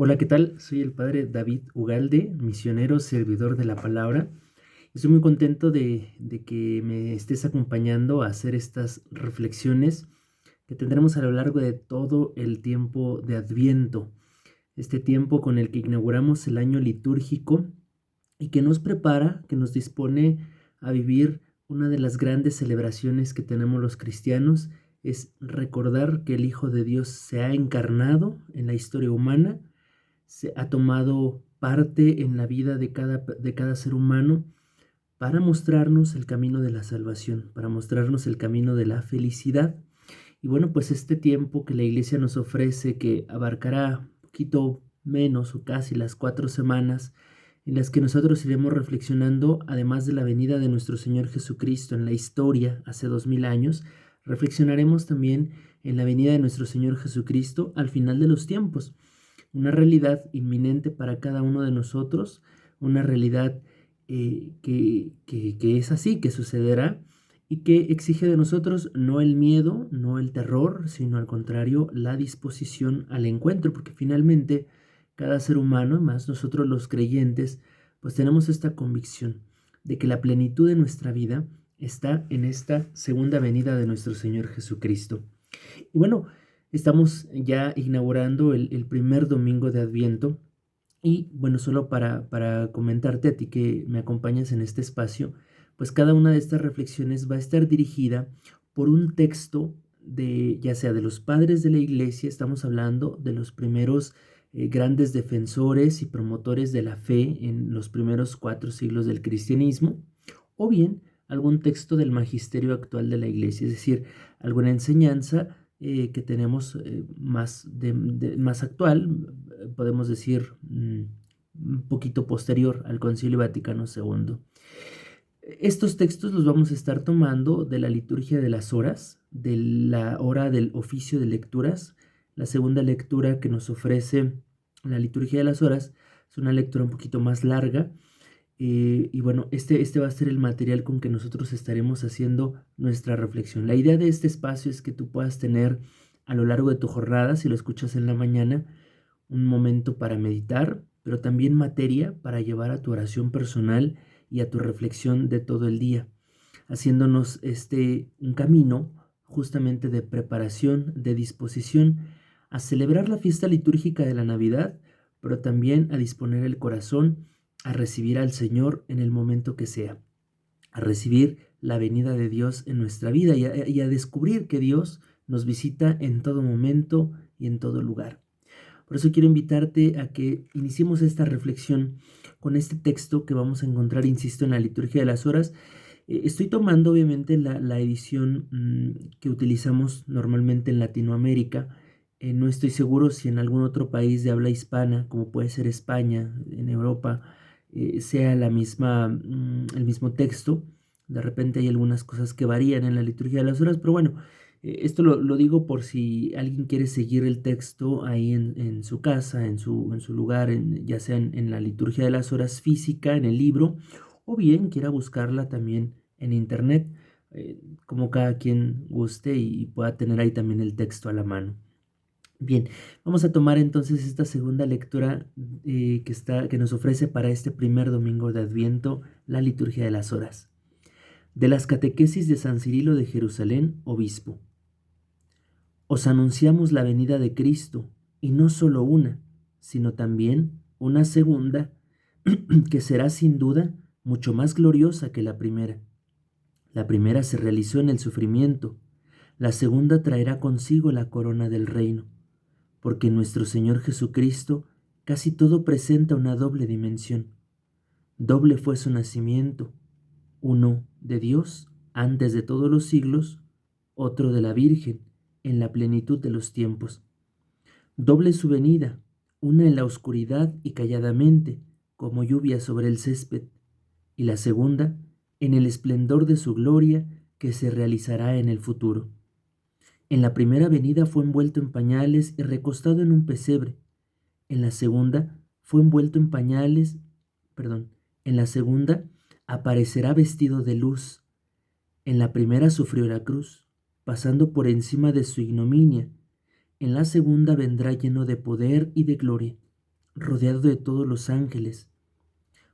Hola, ¿qué tal? Soy el padre David Ugalde, misionero, servidor de la palabra. Estoy muy contento de que me estés acompañando a hacer estas reflexiones que tendremos a lo largo de todo el tiempo de Adviento, este tiempo con el que inauguramos el año litúrgico y que nos prepara, que nos dispone a vivir una de las grandes celebraciones que tenemos los cristianos, es recordar que el Hijo de Dios se ha encarnado en la historia humana, se ha tomado parte en la vida de cada ser humano para mostrarnos el camino de la salvación, para mostrarnos el camino de la felicidad. Y bueno, pues este tiempo que la iglesia nos ofrece, que abarcará un poquito menos o casi las 4 semanas, en las que nosotros iremos reflexionando, además de la venida de nuestro Señor Jesucristo en la historia hace 2000 años, reflexionaremos también en la venida de nuestro Señor Jesucristo al final de los tiempos, una realidad inminente para cada uno de nosotros, una realidad que es así, que sucederá y que exige de nosotros no el miedo, no el terror, sino al contrario, la disposición al encuentro, porque finalmente cada ser humano, más nosotros los creyentes, pues tenemos esta convicción de que la plenitud de nuestra vida está en esta segunda venida de nuestro Señor Jesucristo. Y bueno, estamos ya inaugurando el primer domingo de Adviento y bueno, solo para comentarte a ti que me acompañas en este espacio, pues cada una de estas reflexiones va a estar dirigida por un texto de, ya sea de los padres de la iglesia, estamos hablando de los primeros grandes defensores y promotores de la fe en los primeros 4 siglos del cristianismo, o bien algún texto del magisterio actual de la iglesia, es decir, alguna enseñanza que tenemos más actual, podemos decir un poquito posterior al Concilio Vaticano II. Estos textos los vamos a estar tomando de la liturgia de las horas, de la hora del oficio de lecturas. La segunda lectura que nos ofrece la liturgia de las horas es una lectura un poquito más larga, y bueno, este va a ser el material con que nosotros estaremos haciendo nuestra reflexión. La idea de este espacio es que tú puedas tener a lo largo de tu jornada, si lo escuchas en la mañana, un momento para meditar, pero también materia para llevar a tu oración personal y a tu reflexión de todo el día, haciéndonos un camino justamente de preparación, de disposición a celebrar la fiesta litúrgica de la Navidad, pero también a disponer el corazón a recibir al Señor en el momento que sea, a recibir la venida de Dios en nuestra vida y a descubrir que Dios nos visita en todo momento y en todo lugar. Por eso quiero invitarte a que iniciemos esta reflexión con este texto que vamos a encontrar, insisto, en la liturgia de las horas. Estoy tomando obviamente la edición que utilizamos normalmente en Latinoamérica. No estoy seguro si en algún otro país de habla hispana, como puede ser España, en Europa, sea el mismo texto. De repente hay algunas cosas que varían en la liturgia de las horas, pero bueno, esto lo digo por si alguien quiere seguir el texto ahí en su casa, en su lugar, ya sea en la liturgia de las horas física, en el libro, o bien quiera buscarla también en internet, como cada quien guste y pueda tener ahí también el texto a la mano. Bien, vamos a tomar entonces esta segunda lectura que nos ofrece para este primer domingo de Adviento la liturgia de las horas. De las catequesis de San Cirilo de Jerusalén, obispo. Os anunciamos la venida de Cristo, y no solo una, sino también una segunda, que será sin duda mucho más gloriosa que la primera. La primera se realizó en el sufrimiento, la segunda traerá consigo la corona del reino, porque en nuestro Señor Jesucristo casi todo presenta una doble dimensión. Doble fue su nacimiento, uno de Dios antes de todos los siglos, otro de la Virgen en la plenitud de los tiempos. Doble su venida, una en la oscuridad y calladamente, como lluvia sobre el césped, y la segunda en el esplendor de su gloria que se realizará en el futuro. En la primera venida fue envuelto en pañales y recostado en un pesebre. En la segunda fue envuelto en pañales, perdón, en la segunda aparecerá vestido de luz. En la primera sufrió la cruz, pasando por encima de su ignominia. En la segunda vendrá lleno de poder y de gloria. rodeado de todos los ángeles.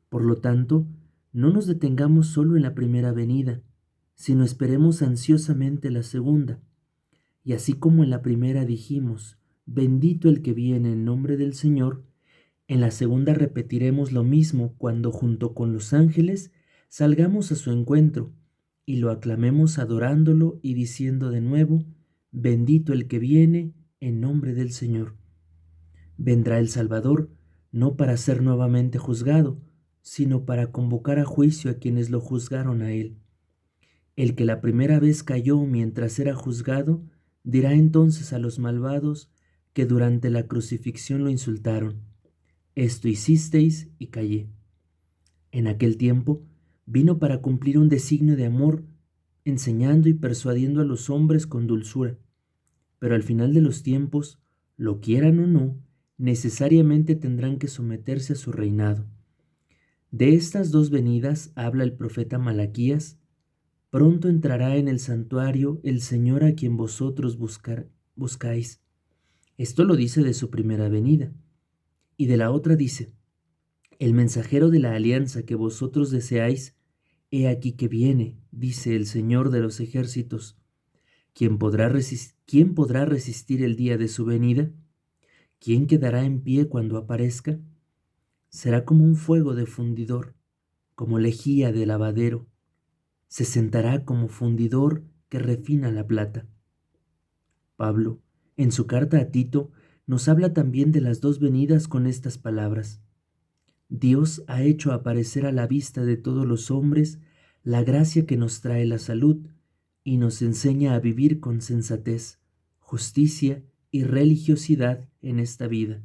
Por lo tanto, no nos detengamos solo en la primera venida, sino esperemos ansiosamente la segunda. Y así como en la primera dijimos, bendito el que viene en nombre del Señor, en la segunda repetiremos lo mismo cuando junto con los ángeles salgamos a su encuentro y lo aclamemos adorándolo y diciendo de nuevo, bendito el que viene en nombre del Señor. Vendrá el Salvador, no para ser nuevamente juzgado, sino para convocar a juicio a quienes lo juzgaron a él. El que la primera vez cayó mientras era juzgado, dirá entonces a los malvados que durante la crucifixión lo insultaron: esto hicisteis y callé. En aquel tiempo vino para cumplir un designio de amor, enseñando y persuadiendo a los hombres con dulzura. Pero al final de los tiempos, lo quieran o no, necesariamente tendrán que someterse a su reinado. De estas dos venidas habla el profeta Malaquías: pronto entrará en el santuario el Señor a quien vosotros buscáis. Esto lo dice de su primera venida. Y de la otra dice: el mensajero de la alianza que vosotros deseáis, he aquí que viene, dice el Señor de los ejércitos. ¿Quién podrá resistir el día de su venida? ¿Quién quedará en pie cuando aparezca? Será como un fuego de fundidor, como lejía de lavadero. Se sentará como fundidor que refina la plata. Pablo, en su carta a Tito, nos habla también de las dos venidas con estas palabras: Dios ha hecho aparecer a la vista de todos los hombres la gracia que nos trae la salud y nos enseña a vivir con sensatez, justicia y religiosidad en esta vida,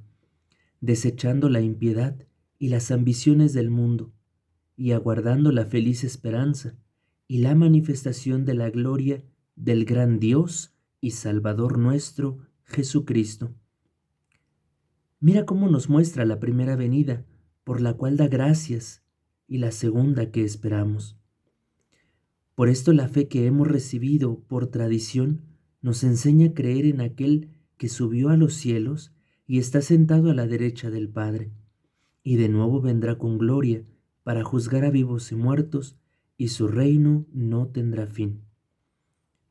desechando la impiedad y las ambiciones del mundo, y aguardando la feliz esperanza y la manifestación de la gloria del gran Dios y Salvador nuestro, Jesucristo. Mira cómo nos muestra la primera venida, por la cual da gracias, y la segunda que esperamos. Por esto la fe que hemos recibido por tradición nos enseña a creer en aquel que subió a los cielos y está sentado a la derecha del Padre, y de nuevo vendrá con gloria para juzgar a vivos y muertos, y su reino no tendrá fin.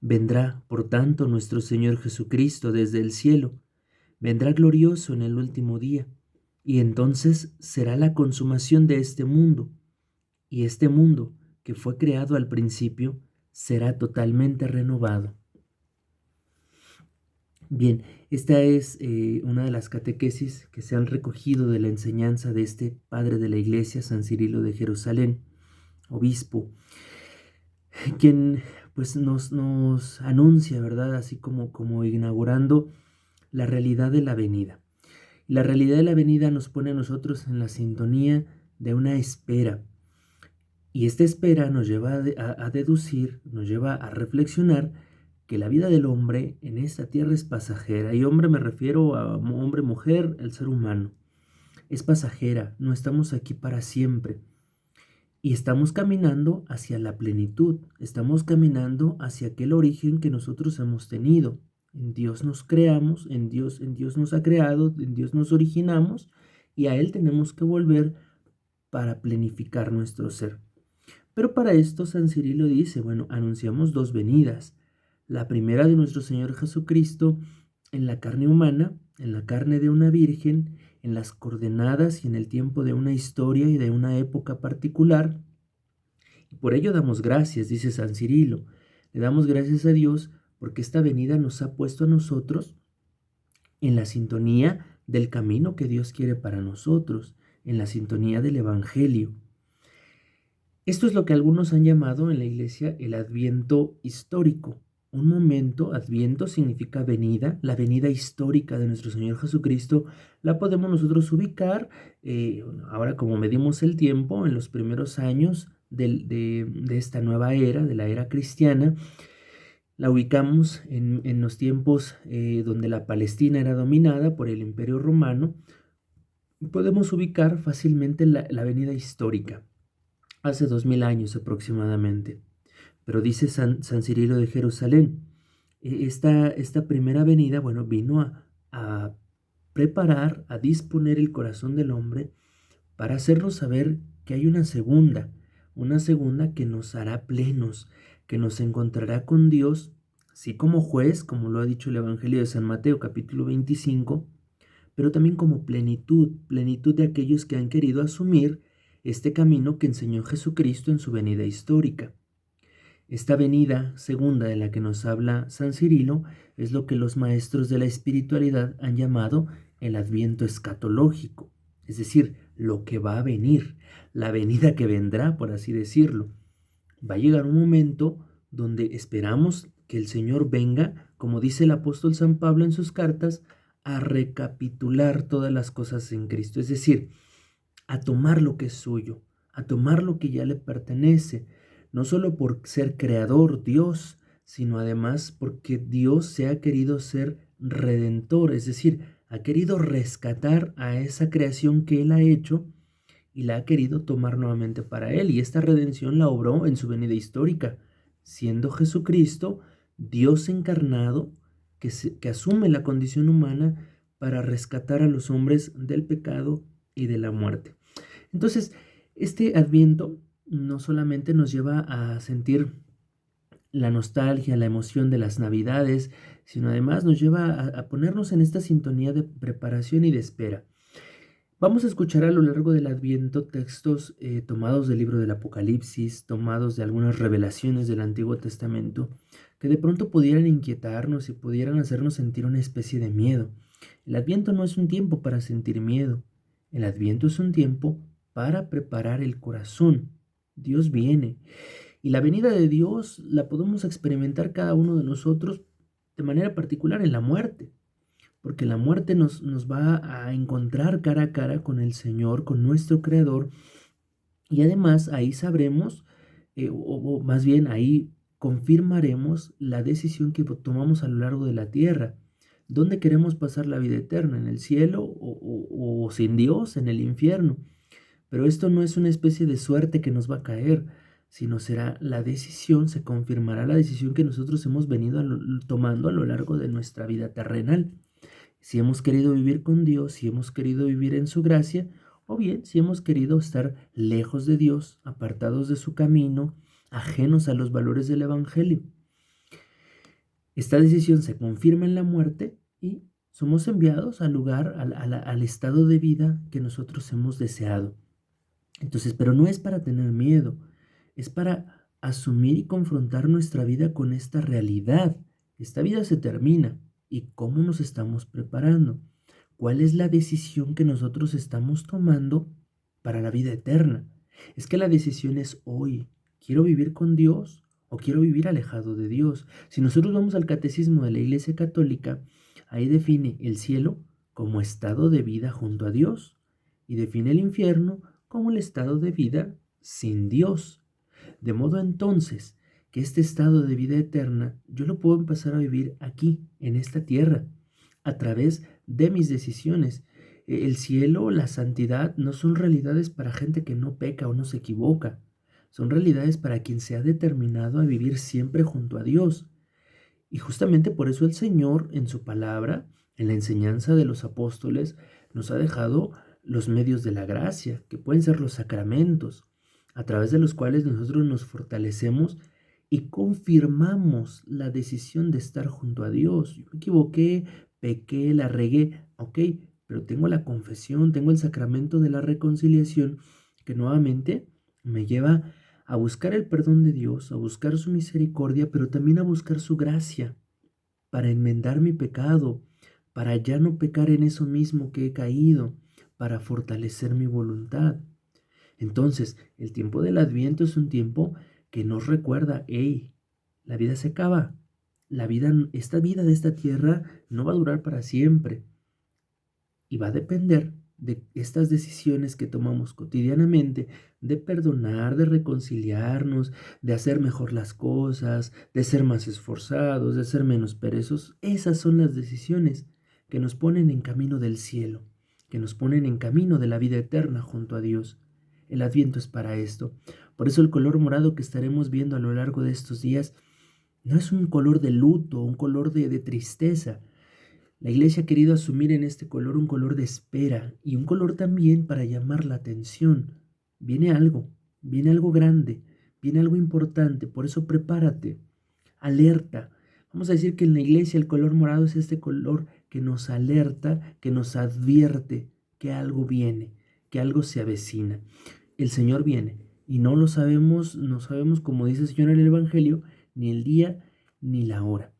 Vendrá, por tanto, nuestro Señor Jesucristo desde el cielo, vendrá glorioso en el último día, y entonces será la consumación de este mundo, y este mundo, que fue creado al principio, será totalmente renovado. Bien, esta es una de las catequesis que se han recogido de la enseñanza de este padre de la Iglesia, San Cirilo de Jerusalén, obispo, quien pues nos anuncia, ¿verdad? Así como inaugurando la realidad de la venida. La realidad de la venida nos pone a nosotros en la sintonía de una espera. Y esta espera nos lleva a deducir, nos lleva a reflexionar que la vida del hombre en esta tierra es pasajera. Y hombre me refiero a hombre, mujer, el ser humano. Es pasajera, no estamos aquí para siempre. Y estamos caminando hacia la plenitud, estamos caminando hacia aquel origen que nosotros hemos tenido. En Dios nos creamos, en Dios nos ha creado, en Dios nos originamos y a Él tenemos que volver para plenificar nuestro ser. Pero para esto San Cirilo dice, bueno, anunciamos dos venidas. La primera de nuestro Señor Jesucristo en la carne humana, en la carne de una virgen, en las coordenadas y en el tiempo de una historia y de una época particular. Y por ello damos gracias, dice San Cirilo. Le damos gracias a Dios porque esta venida nos ha puesto a nosotros en la sintonía del camino que Dios quiere para nosotros, en la sintonía del Evangelio. Esto es lo que algunos han llamado en la Iglesia el Adviento histórico. Un momento, Adviento significa venida, la venida histórica de nuestro Señor Jesucristo, la podemos nosotros ubicar, ahora como medimos el tiempo, en los primeros años de esta nueva era, de la era cristiana. La ubicamos en los tiempos donde la Palestina era dominada por el Imperio Romano. Podemos ubicar fácilmente la venida histórica, hace 2000 años aproximadamente. Pero dice San Cirilo de Jerusalén, esta primera venida, bueno, vino a preparar, a disponer el corazón del hombre para hacernos saber que hay una segunda que nos hará plenos, que nos encontrará con Dios, sí como juez, como lo ha dicho el Evangelio de San Mateo capítulo 25, pero también como plenitud, plenitud de aquellos que han querido asumir este camino que enseñó Jesucristo en su venida histórica. Esta venida segunda de la que nos habla San Cirilo es lo que los maestros de la espiritualidad han llamado el adviento escatológico, es decir, lo que va a venir, la venida que vendrá, por así decirlo. Va a llegar un momento donde esperamos que el Señor venga, como dice el apóstol San Pablo en sus cartas, a recapitular todas las cosas en Cristo, es decir, a tomar lo que es suyo, a tomar lo que ya le pertenece, no solo por ser creador Dios, sino además porque Dios se ha querido ser redentor, es decir, ha querido rescatar a esa creación que Él ha hecho y la ha querido tomar nuevamente para Él. Y esta redención la obró en su venida histórica, siendo Jesucristo Dios encarnado que asume la condición humana para rescatar a los hombres del pecado y de la muerte. Entonces, este Adviento no solamente nos lleva a sentir la nostalgia, la emoción de las Navidades, sino además nos lleva a ponernos en esta sintonía de preparación y de espera. Vamos a escuchar a lo largo del Adviento textos tomados del libro del Apocalipsis, tomados de algunas revelaciones del Antiguo Testamento, que de pronto pudieran inquietarnos y pudieran hacernos sentir una especie de miedo. El Adviento no es un tiempo para sentir miedo, el Adviento es un tiempo para preparar el corazón. Dios viene y la venida de Dios la podemos experimentar cada uno de nosotros de manera particular en la muerte, porque la muerte nos va a encontrar cara a cara con el Señor, con nuestro Creador, y además ahí sabremos, o más bien ahí confirmaremos la decisión que tomamos a lo largo de la tierra. ¿Dónde queremos pasar la vida eterna? ¿En el cielo o sin Dios, en el infierno? Pero esto no es una especie de suerte que nos va a caer, sino será la decisión, se confirmará la decisión que nosotros hemos venido tomando a lo largo de nuestra vida terrenal. Si hemos querido vivir con Dios, si hemos querido vivir en su gracia, o bien si hemos querido estar lejos de Dios, apartados de su camino, ajenos a los valores del Evangelio. Esta decisión se confirma en la muerte y somos enviados al lugar, al estado de vida que nosotros hemos deseado. Entonces, pero no es para tener miedo, es para asumir y confrontar nuestra vida con esta realidad. Esta vida se termina. ¿Y cómo nos estamos preparando? ¿Cuál es la decisión que nosotros estamos tomando para la vida eterna? Es que la decisión es hoy. ¿Quiero vivir con Dios o quiero vivir alejado de Dios? Si nosotros vamos al catecismo de la Iglesia Católica, ahí define el cielo como estado de vida junto a Dios y define el infierno como el estado de vida sin Dios. De modo entonces que este estado de vida eterna yo lo puedo empezar a vivir aquí, en esta tierra, a través de mis decisiones. El cielo, la santidad no son realidades para gente que no peca o no se equivoca. Son realidades para quien se ha determinado a vivir siempre junto a Dios. Y justamente por eso el Señor, en su palabra, en la enseñanza de los apóstoles, nos ha dejado los medios de la gracia, que pueden ser los sacramentos, a través de los cuales nosotros nos fortalecemos y confirmamos la decisión de estar junto a Dios. Yo me equivoqué, pequé, la regué, ok, pero tengo la confesión, tengo el sacramento de la reconciliación que nuevamente me lleva a buscar el perdón de Dios, a buscar su misericordia, pero también a buscar su gracia para enmendar mi pecado, para ya no pecar en eso mismo que he caído, para fortalecer mi voluntad. Entonces, el tiempo del Adviento es un tiempo que nos recuerda, hey, la vida se acaba. Esta vida de esta tierra no va a durar para siempre y va a depender de estas decisiones que tomamos cotidianamente, de perdonar, de reconciliarnos, de hacer mejor las cosas, de ser más esforzados, de ser menos perezosos. Esas son las decisiones que nos ponen en camino del cielo, que nos ponen en camino de la vida eterna junto a Dios. El Adviento es para esto. Por eso el color morado que estaremos viendo a lo largo de estos días no es un color de luto, un color de tristeza. La iglesia ha querido asumir en este color un color de espera y un color también para llamar la atención. Viene viene algo grande, viene algo importante, por eso prepárate, alerta. Vamos a decir que en la iglesia el color morado es este color que nos alerta, que nos advierte que algo viene, que algo se avecina. El Señor viene y no lo sabemos, no sabemos, como dice el Señor en el Evangelio, ni el día ni la hora.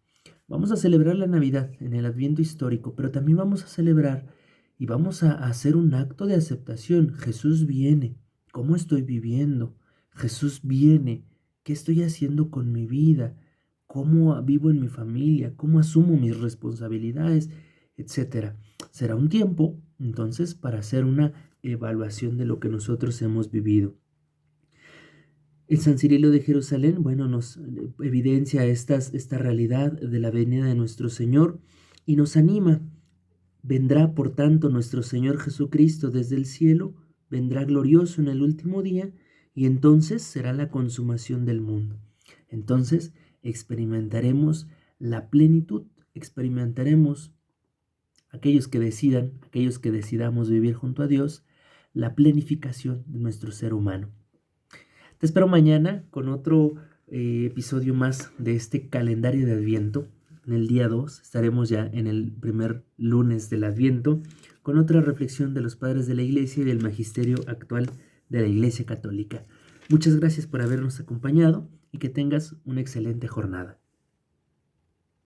Vamos a celebrar la Navidad en el Adviento histórico, pero también vamos a celebrar y vamos a hacer un acto de aceptación. Jesús viene. ¿Cómo estoy viviendo? Jesús viene. ¿Qué estoy haciendo con mi vida? ¿Cómo vivo en mi familia? ¿Cómo asumo mis responsabilidades? Etcétera. Será un tiempo, entonces, para hacer una evaluación de lo que nosotros hemos vivido. El San Cirilo de Jerusalén, bueno, nos evidencia esta realidad de la venida de nuestro Señor y nos anima. Vendrá, por tanto, nuestro Señor Jesucristo desde el cielo, vendrá glorioso en el último día y entonces será la consumación del mundo. Entonces experimentaremos la plenitud, experimentaremos aquellos que decidamos vivir junto a Dios, la plenificación de nuestro ser humano. Te espero mañana con otro episodio más de este calendario de Adviento. En el día 2 estaremos ya en el primer lunes del Adviento con otra reflexión de los padres de la Iglesia y del magisterio actual de la Iglesia Católica. Muchas gracias por habernos acompañado y que tengas una excelente jornada.